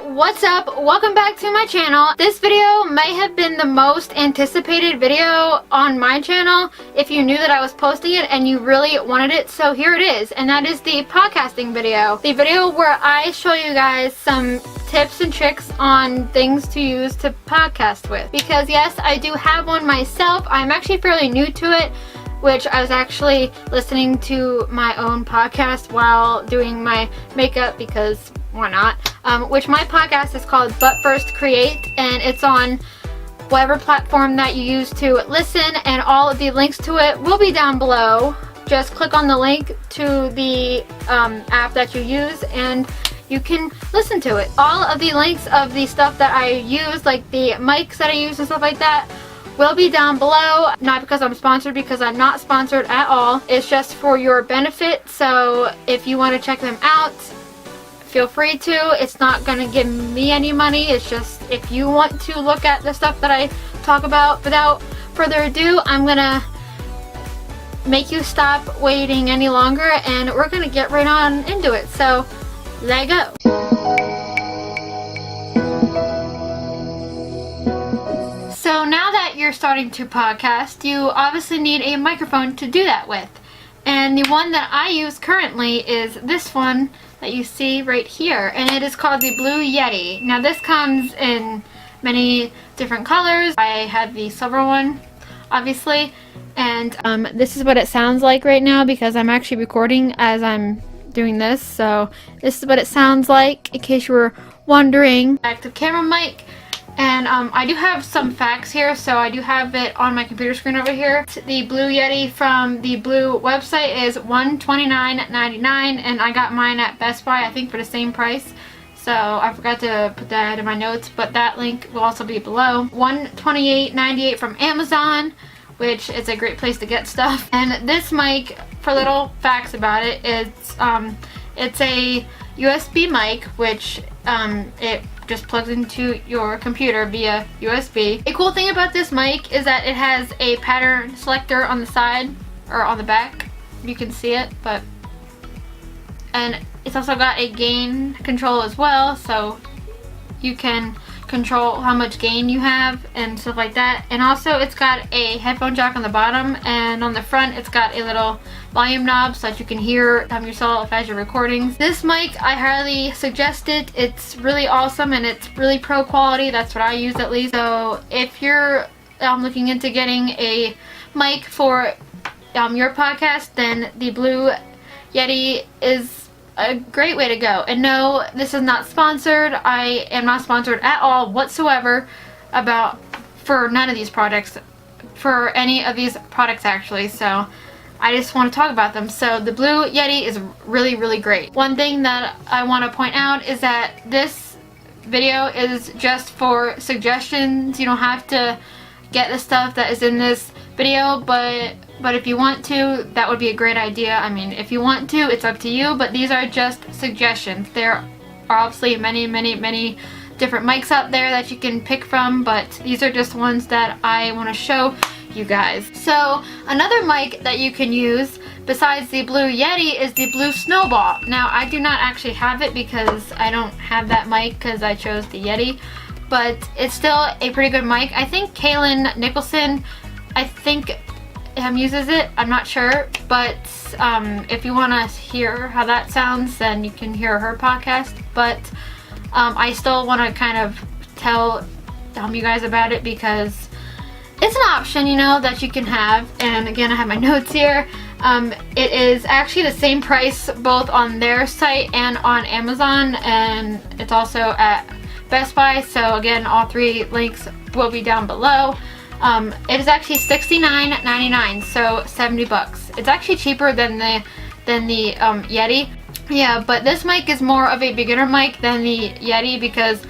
what's up? Welcome back to my channel. This video may have been the most anticipated video on my channel if you knew that I was posting it and you really wanted it, so here it is, and that is the podcasting video. The video where I show you guys some tips and tricks on things to use to podcast with. Because yes, I do have one myself. I'm actually fairly new to it, which I was actually listening to my own podcast while doing my makeup because why not? Which my podcast is called But First Create, and it's on whatever platform that you use to listen, and all of the links to it will be down below. Just click on the link to the app that you use and you can listen to it. All of the links of the stuff that I use, like the mics that I use and stuff like that, will be down below. Not because I'm sponsored, because I'm not sponsored at all. It's just for your benefit, so if you want to check them out, feel free to. It's not going to give me any money. It's just if you want to look at the stuff that I talk about. Without further ado, I'm going to make you stop waiting any longer and we're going to get right on into it. So, let go. So now that you're starting to podcast, you obviously need a microphone to do that with. And the one that I use currently is this one that you see right here, and it is called the Blue Yeti. Now this comes in many different colors. I have the silver one, obviously, and this is what it sounds like right now because I'm actually recording as I'm doing this. So this is what it sounds like in case you were wondering. Active camera mic. And I do have some facts here, so I do have it on my computer screen over here. The Blue Yeti from the Blue website is $129.99, and I got mine at Best Buy, I think, for the same price. So I forgot to put that in my notes, but that link will also be below. $128.98 from Amazon, which is a great place to get stuff. And this mic, for little facts about it, it's a USB mic, which it just plugs into your computer via USB. A cool thing about this mic is that it has a pattern selector on the side, or on the back. You can see it, and it's also got a gain control as well, so you can control how much gain you have and stuff like that. And also it's got a headphone jack on the bottom, and on the front it's got a little volume knob so that you can hear yourself as you're recording. This mic, I highly suggest it. It's really awesome and it's really pro quality. That's what I use, at least. So if you're looking into getting a mic for your podcast, then the Blue Yeti is a great way to go. And no, this is not sponsored. I am not sponsored at all whatsoever for none of these products, for any of these products actually. So I just want to talk about them. So the Blue Yeti is really, really great. One thing that I want to point out is that this video is just for suggestions. You don't have to get the stuff that is in this video, but if you want to, that would be a great idea. I mean, if you want to, it's up to you, but these are just suggestions. There are obviously many, many, many different mics out there that you can pick from, but these are just ones that I want to show you guys. So another mic that you can use besides the Blue Yeti is the Blue Snowball. Now I do not actually have it because I don't have that mic because I chose the Yeti, but it's still a pretty good mic. I think Kaylin Nicholson, uses it. I'm not sure, but if you want to hear how that sounds, then you can hear her podcast. But I still want to kind of tell you guys about it because it's an option, you know, that you can have. And again, I have my notes here. It is actually the same price both on their site and on Amazon, and it's also at Best Buy. So again, all three links will be down below. It is actually $69.99, so $70. It's actually cheaper than the Yeti. Yeah, but this mic is more of a beginner mic than the Yeti because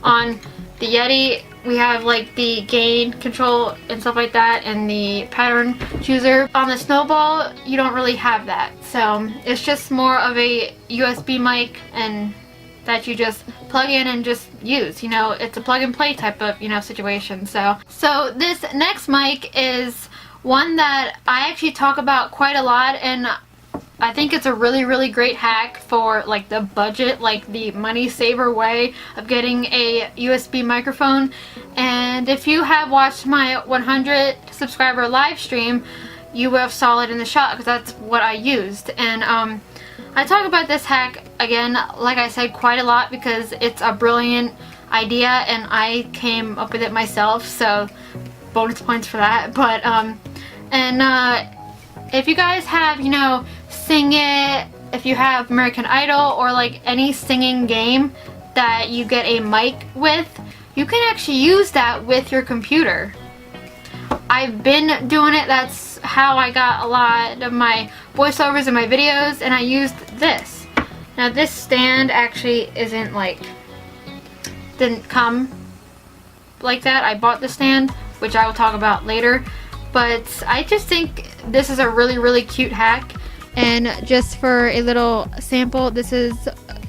on the Yeti we have like the gain control and stuff like that and the pattern chooser. On the Snowball, you don't really have that. So it's just more of a USB mic and that you just plug in and just use. You know, it's a plug and play type of, situation. So this next mic is one that I actually talk about quite a lot, and I think it's a really great hack for like the budget, like the money saver way of getting a USB microphone. And if you have watched my 100 subscriber live stream, you will have saw it in the shot because that's what I used. And I talk about this hack again, like I said, quite a lot because it's a brilliant idea and I came up with it myself, so bonus points for that. But if you guys have, you know, Sing It, if you have American Idol or like any singing game that you get a mic with, you can actually use that with your computer. I've been doing it. That's how I got a lot of my voiceovers in my videos, and I used this. Now this stand actually isn't like, didn't come like that. I bought the stand, which I will talk about later, but I just think this is a really cute hack. And just for a little sample, this is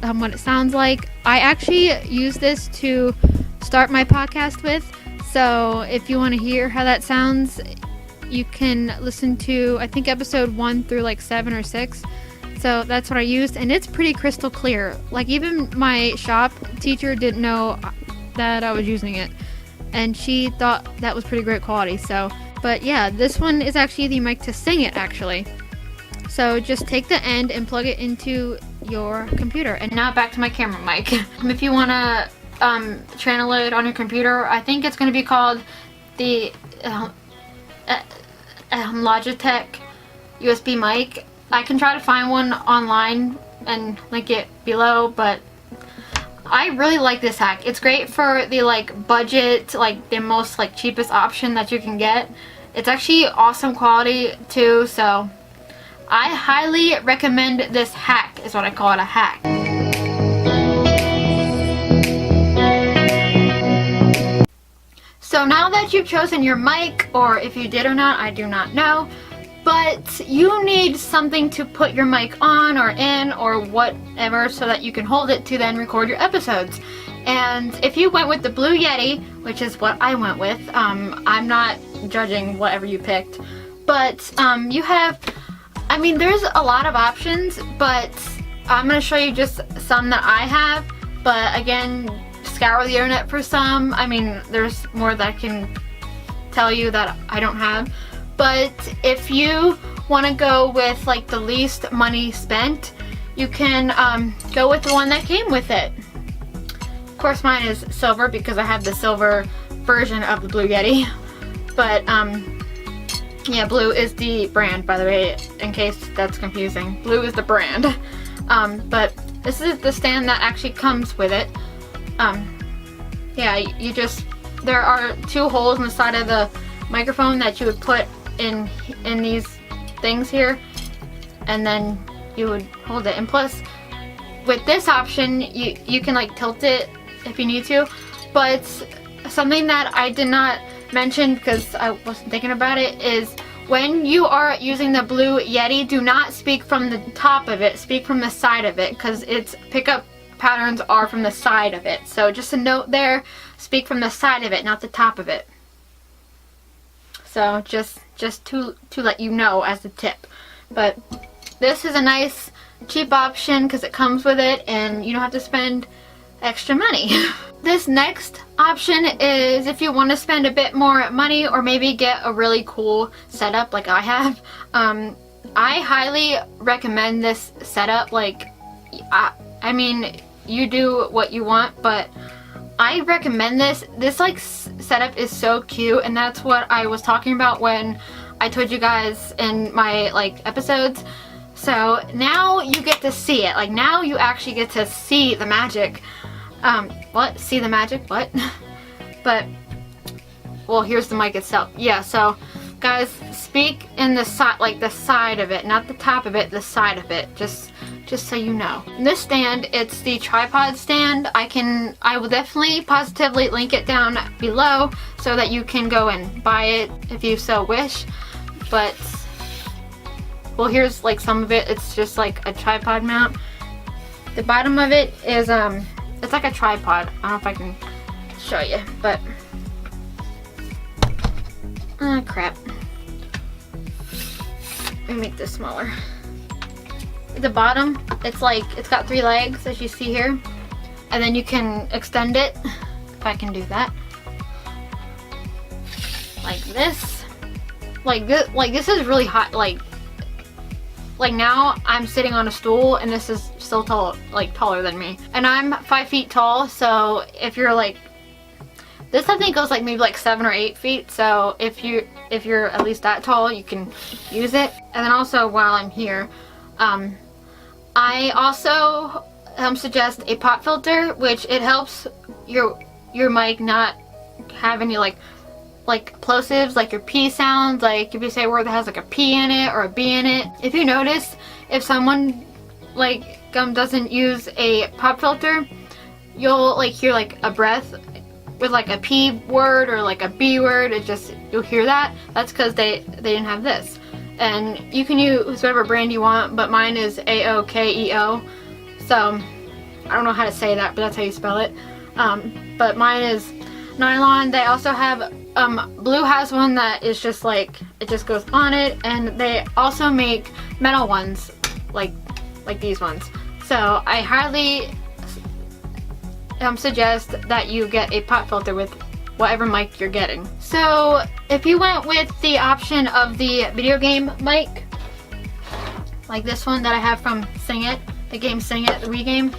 what it sounds like. I actually use this to start my podcast with, so if you want to hear how that sounds, you can listen to, I think, episode 1 through like 7 or 6. So that's what I used, and it's pretty crystal clear. Like even my shop teacher didn't know that I was using it, and she thought that was pretty great quality. So, but yeah, this one is actually the mic to sing it actually. So just take the end and plug it into your computer. And now back to my camera mic. If you want to channel it on your computer, I think it's going to be called the Logitech USB mic. I can try to find one online and link it below, but I really like this hack. It's great for the like budget, like the most like cheapest option that you can get. It's actually awesome quality too, so I highly recommend this hack, is what I call it, a hack. So now that you've chosen your mic, or if you did or not, I do not know, but you need something to put your mic on or in or whatever so that you can hold it to then record your episodes. And if you went with the Blue Yeti, which is what I went with, I'm not judging whatever you picked, but you have, I mean, there's a lot of options, but I'm going to show you just some that I have. But again, scour the internet for some. I mean, there's more that I can tell you that I don't have. But if you want to go with like the least money spent, you can go with the one that came with it. Of course, mine is silver because I have the silver version of the Blue Yeti. But yeah, Blue is the brand, by the way, in case that's confusing. Blue is the brand. But this is the stand that actually comes with it. Yeah, you just, there are 2 holes in the side of the microphone that you would put in these things here, and then you would hold it. And plus, with this option, you can like tilt it if you need to. But something that I did not mention because I wasn't thinking about it is when you are using the Blue Yeti, do not speak from the top of it, speak from the side of it, because its pickup patterns are from the side of it. So just a note there, speak from the side of it, not the top of it. So just to let you know as a tip. But this is a nice cheap option because it comes with it and you don't have to spend extra money. This next option is if you want to spend a bit more money or maybe get a really cool setup like I have. I highly recommend this setup. Like, I mean, you do what you want, but I recommend this. This like setup is so cute, and that's what I was talking about when I told you guys in my like episodes. So now you get to see it. Like now you actually get to see the magic. What? See the magic? What? But, well, here's the mic itself. Yeah, so, guys, speak in the side, like the side of it, not the top of it, the side of it, just so you know. This stand, it's the tripod stand. I will definitely positively link it down below so that you can go and buy it if you so wish. But, well, here's like some of it. It's just like a tripod mount. The bottom of it is, it's like a tripod. I don't know if I can show you, but crap. Let me make this smaller. the bottom, it's got 3 legs, as you see here, and then you can extend it, if I can do that, like this. Like this is really hot. Like now I'm sitting on a stool and this is still tall, taller than me, and I'm 5 feet tall. So if you're like, this I think goes like maybe like 7 or 8 feet. So if you're at least that tall, you can use it. And then also, while I'm here, I also suggest a pop filter, which it helps your mic not have any like plosives, like your P sounds, like if you say a word that has like a P in it or a B in it. If you notice, if someone doesn't use a pop filter, you'll hear like a breath with like a P word or like a B word. You'll hear that. That's because they didn't have this. And you can use whatever brand you want, but mine is AOKEO. So I don't know how to say that, but that's how you spell it. But mine is nylon. They also have Blue has one that is just like, it just goes on it, and they also make metal ones like these ones. So I highly suggest that you get a pop filter with whatever mic you're getting. So if you went with the option of the video game mic, like this one that I have from Sing It, the game Sing It, the Wii game,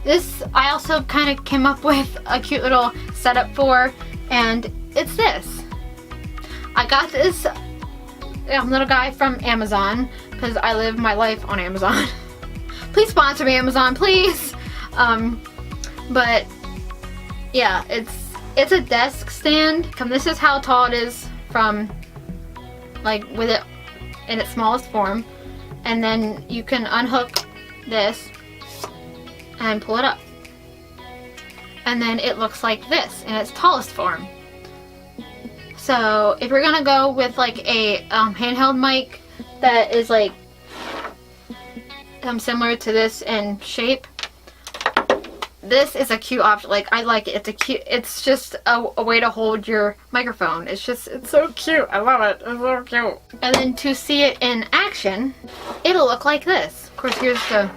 this I also kind of came up with a cute little setup for, and it's this. I got this little guy from Amazon because I live my life on Amazon. Please sponsor me, Amazon, please. But yeah, it's a desk stand. This is how tall it is from, with it in its smallest form, and then you can unhook this and pull it up, and then it looks like this in its tallest form. So if you're gonna go with like a handheld mic that is like similar to this in shape, this is a cute option. I like it. It's just a way to hold your microphone. It's so cute. I love it. It's so cute. And then to see it in action, it'll look like this. Of course, here's the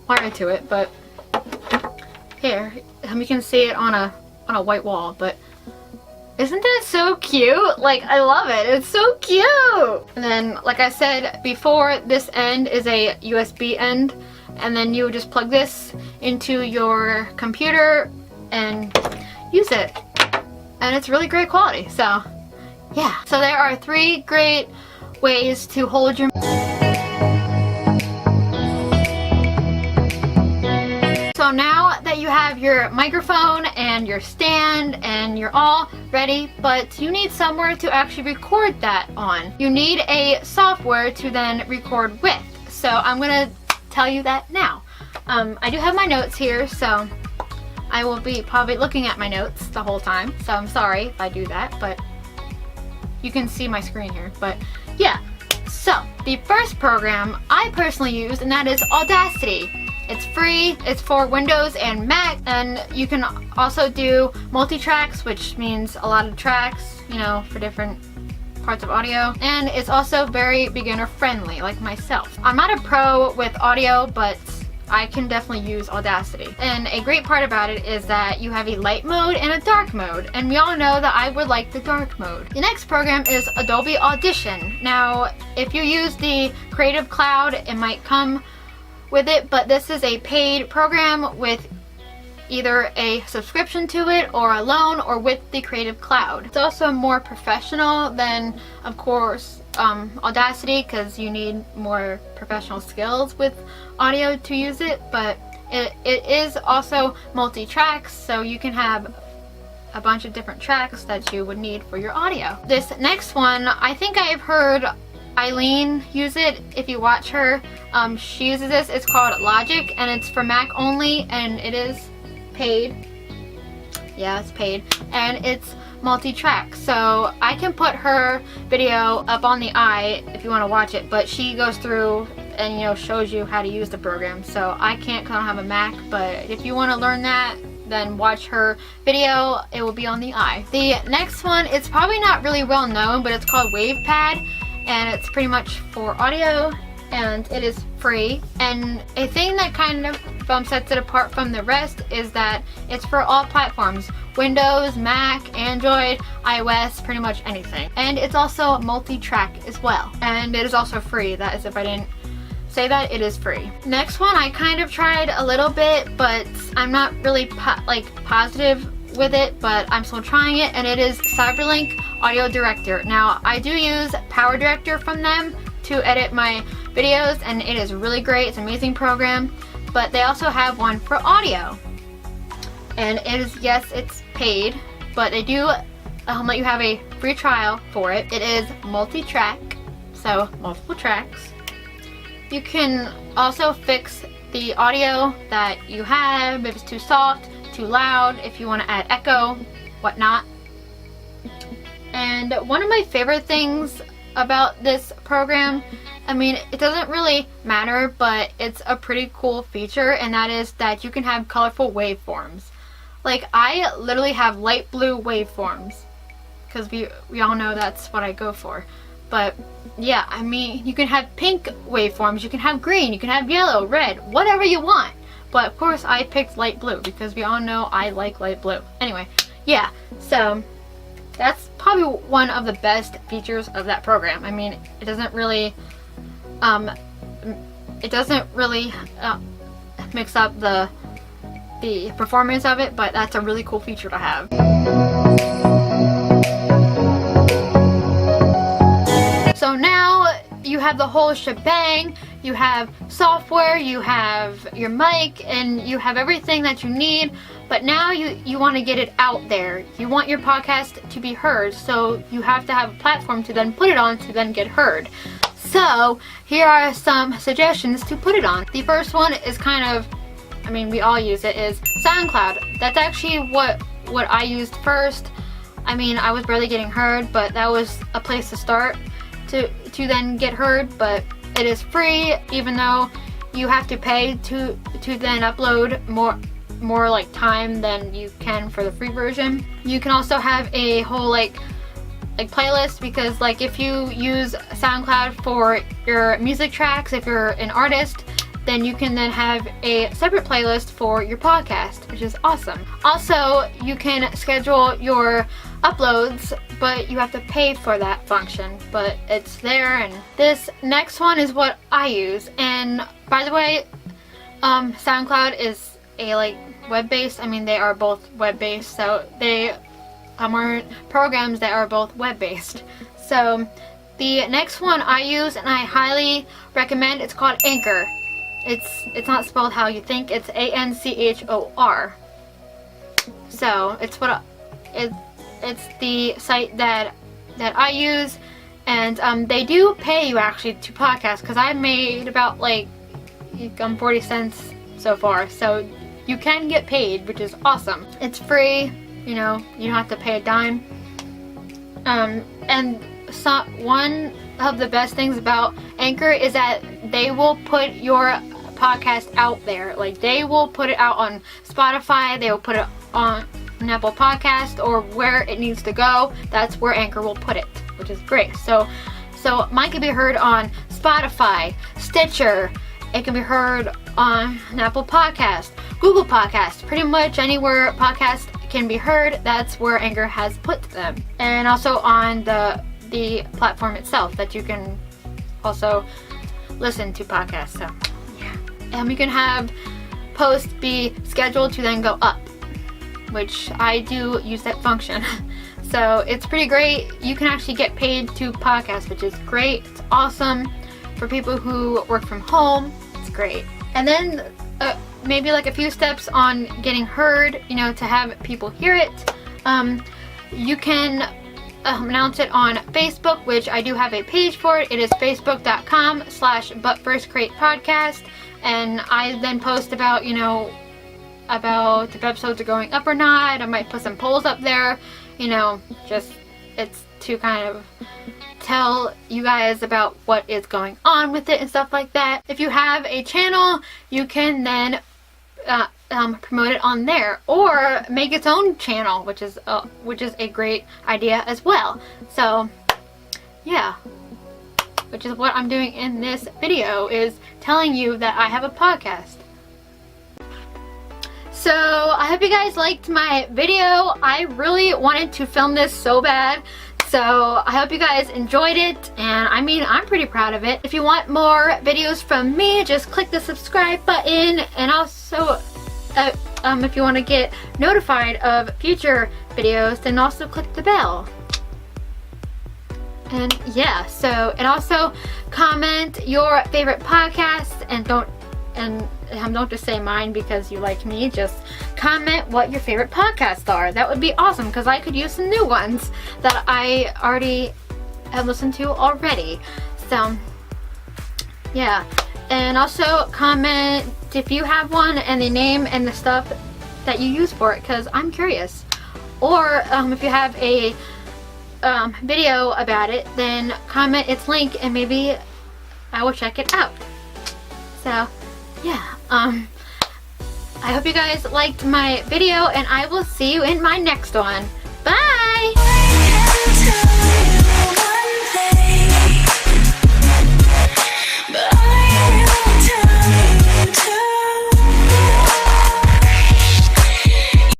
wire to it, but here you can see it on a white wall. But isn't that so cute? I love it. It's so cute. And then, like I said before, this end is a USB end, and then you would just plug this into your computer and use it, and it's really great quality. So yeah, so there are 3 great ways to hold your So now that you have your microphone and your stand and you're all ready, but you need somewhere to actually record that on. You need a software to then record with. So I'm gonna tell you that now. I do have my notes here, so I will be probably looking at my notes the whole time. So I'm sorry if I do that, but you can see my screen here. But yeah, so the first program I personally use, and that is Audacity. It's free, it's for Windows and Mac, and you can also do multi-tracks, which means a lot of tracks, for different parts of audio. And it's also very beginner friendly, like myself. I'm not a pro with audio, but I can definitely use Audacity. And a great part about it is that you have a light mode and a dark mode, and we all know that I would like the dark mode. The next program is Adobe Audition. Now, if you use the Creative Cloud, it might come with it, but this is a paid program with either a subscription to it or alone or with the Creative Cloud. It's also more professional than, of course, Audacity, because you need more professional skills with audio to use it, but it is also multi-tracks, so you can have a bunch of different tracks that you would need for your audio. This next one, I think I've heard Eileen use it. If you watch her, she uses this. It's called Logic, and it's for Mac only, and it is paid. Yeah, it's paid, and it's multi-track. So I can put her video up on the eye if you want to watch it, but she goes through and shows you how to use the program. So I can't, because I don't have a Mac, but if you want to learn that, then watch her video. It will be on the eye. The next one, it's probably not really well known, but it's called WavePad, and it's pretty much for audio. and it is free. And a thing that kind of sets it apart from the rest is that it's for all platforms: Windows, Mac, Android, iOS, pretty much anything. And it's also multi-track as well, and it is also free. That is, if I didn't say that, it is free. Next one I kind of tried a little bit, but I'm not really positive with it, but I'm still trying it, and it is CyberLink Audio Director. Now, I do use PowerDirector from them to edit my videos, and it is really great. It's an amazing program, but they also have one for audio, and it is, yes, it's paid, but they do let you have a free trial for it. It is multi-track, so multiple tracks. You can also fix the audio that you have, if it's too soft, too loud, if you want to add echo, whatnot. And one of my favorite things about this program, I mean, it doesn't really matter, but it's a pretty cool feature, and that is that you can have colorful waveforms. Like, I literally have light blue waveforms, because we all know that's what I go for. But yeah, I mean, you can have pink waveforms, you can have green, you can have yellow, red, whatever you want. But of course I picked light blue because we all know I like light blue. Anyway, yeah, so that's probably one of the best features of that program. I mean, it doesn't really mix up the performance of it, but that's a really cool feature to have. So now you have the whole shebang. You have software, you have your mic, and you have everything that you need. But now you want to get it out there. You want your podcast to be heard, so you have to have a platform to then put it on to then get heard. So here are some suggestions to put it on. The first one is kind of, I mean, we all use it, is SoundCloud. That's actually what I used first. I mean, I was barely getting heard, but that was a place to start to then get heard. But it is free, even though you have to pay to then upload more like time than you can for the free version. You can also have a whole like playlist, because like if you use SoundCloud for your music tracks, if you're an artist, then you can then have a separate playlist for your podcast, which is awesome. Also, you can schedule your uploads, but you have to pay for that function, but it's there. And this next one is what I use. And by the way, SoundCloud is a like web-based, I mean, they are both web-based, so they are programs that are both web-based. So the next one I use and I highly recommend, it's called Anchor. It's not spelled how you think, it's ANCHOR. So it's the site that I use, and they do pay you actually to podcast, because I made about like 40 cents so far, so you can get paid, which is awesome. It's free, you know, you don't have to pay a dime. And so one of the best things about Anchor is that they will put your podcast out there. Like, they will put it out on Spotify, they will put it on Apple Podcast, or where it needs to go, that's where Anchor will put it, which is great. So mine can be heard on Spotify, Stitcher, it can be heard on Apple Podcast, Google Podcast, pretty much anywhere podcast can be heard, that's where Anchor has put them. And also on the platform itself, that you can also listen to podcasts. So yeah, you can have posts be scheduled to then go up, which I do use that function. So it's pretty great. You can actually get paid to podcast, which is great. It's awesome for people who work from home. It's great. And then maybe like a few steps on getting heard, you know, to have people hear it. You can announce it on Facebook, which I do have a page for it. It is facebook.com/butfirstcreatepodcast, and I then post about, you know, about if episodes are going up or not. I might put some polls up there, you know, just it's to kind of tell you guys about what is going on with it and stuff like that. If you have a channel, you can then promote it on there, or make its own channel, which is a great idea as well. So yeah, which is what I'm doing in this video, is telling you that I have a podcast. So I hope you guys liked my video. I really wanted to film this so bad. So I hope you guys enjoyed it, and I mean, I'm pretty proud of it. If you want more videos from me, just click the subscribe button, and also if you want to get notified of future videos, then also click the bell. And yeah, so, and also comment your favorite podcast, and don't just say mine because you like me, just comment what your favorite podcasts are. That would be awesome, because I could use some new ones that I already have listened to already. So yeah, and also comment if you have one and the name and the stuff that you use for it, because I'm curious. Or if you have a video about it, then comment its link and maybe I will check it out. So yeah, I hope you guys liked my video, and I will see you in my next one. Bye!